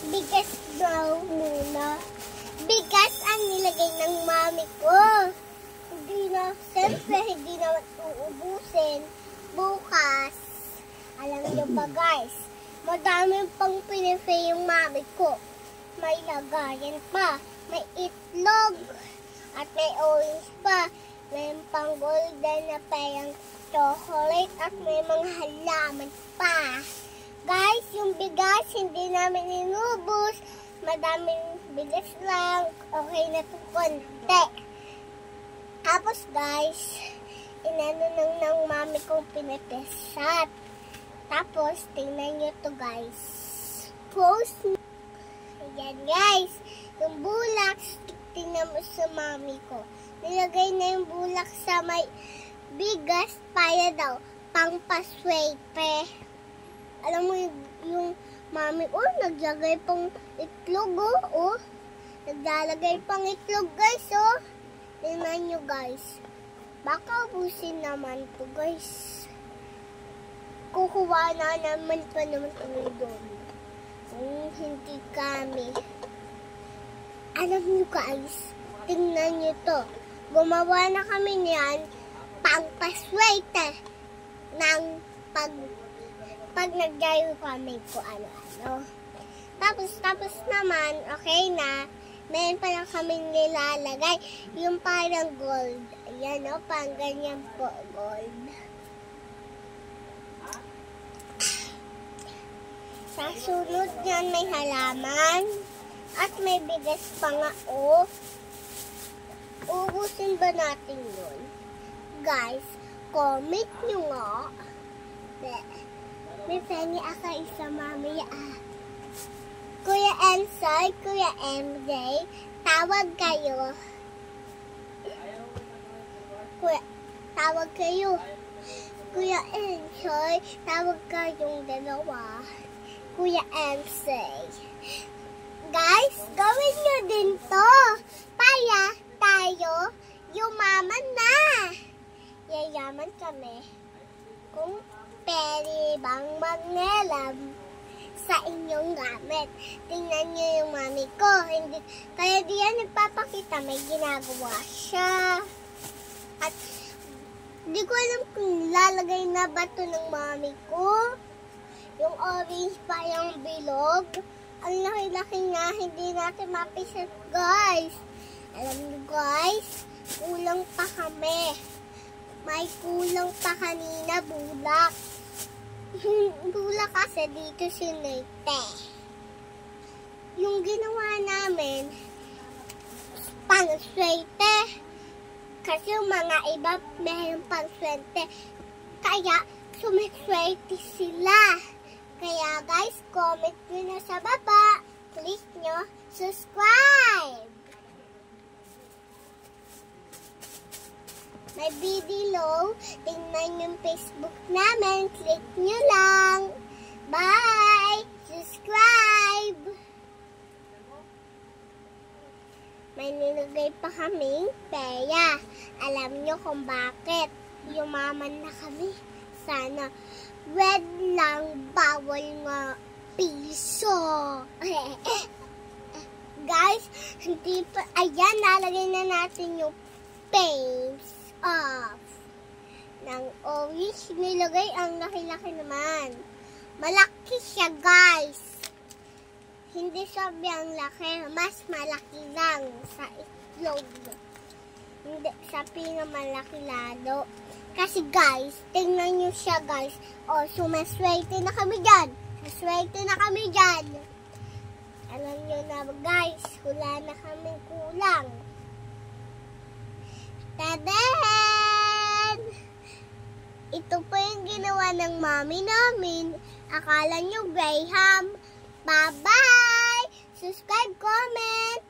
bigas daw muna. Bigas ang nilagay ng mami ko. Siyempre, hindi na uubusin. Bukas, alam niyo ba guys, madami pang pinipay yung mami ko. May lagayan pa, may itlog, at may orange pa. May pang golden na parang chocolate at may mga halaman pa. Guys, yung bigas hindi namin inubos. Madaming bigas lang. Okay na ito konti. Tapos guys, inano ng mami kong pinipesat. Tapos, tingnan nyo to guys. Post. Ayan guys, yung bulak, tingnan mo sa mami ko. Nilagay na yung bulak sa may bigas para daw pang paswerte. Alam mo yung mami, naglagay pang itlog, naglalagay pang itlog, guys, Tingnan nyo, guys. Baka ubusin naman to, guys. Kukuha na naman pa naman kami doon. Hindi kami. Alam nyo, guys, tingnan nyo to. Gumawa na kami niyan pang paswerte ng pag nagdayo kami ko ano-ano. Tapos naman, okay na, meron pa lang kami nilalagay, yung parang gold. Ayan pang ganyan po, gold. Sa sunod yan, may halaman, at may bigas pa nga, Ubusin ba natin yun? Guys, comment nyo nga. May penny ako isa mamaya. Kuya Ensoy, Kuya MJ, tawag kayo. Tawag kayo. Kuya Ensoy, tawag kayong dalawa. Kuya MC. Guys, gawin nyo din to. Para tayo yumaman na. Yayaman kami. Kung pwede bang magnelam sa inyong gamit. Tingnan nyo yung mami ko. Kaya di yan nagpapakita. May ginagawa siya. At di ko alam kung lalagay na ba ito ng mami ko. Yung orange pa yung bilog. Ang laki-laki nga. Hindi natin mapisat, guys. Alam nyo, guys, kulang pa kami. May kulang pa kanina, bulak. Bulak kasi dito sinete. Yung ginawa namin, pang-swerte. Kasi yung mga iba, mayroon pang-swerte. Kaya, sumiswerte sila. Kaya guys, comment nyo na sa baba. Click nyo, subscribe. May video, tingnan yung Facebook namin. Click nyo lang. Bye! Subscribe! May nilagay pa kaming pera. Alam nyo kung bakit. Yumaman na kami. Sana red lang, bawal nga piso. Guys, hindi pa. Ayan, nalagay na natin yung face off ng orange. Nilagay ang laki-laki naman. Malaki siya, guys. Hindi sobrang laki. Mas malaki lang sa itlog. Hindi, sa pinakamalaki lalo. Kasi guys, tingnan nyo siya, guys. Sumaswerte na kami dyan. Maswerte na kami dyan. Alam nyo na, guys, wala na kaming kulang. Tadan! Ito po yung ginawa ng mami namin. Akala nyo Graham. Bye-bye! Subscribe, comment!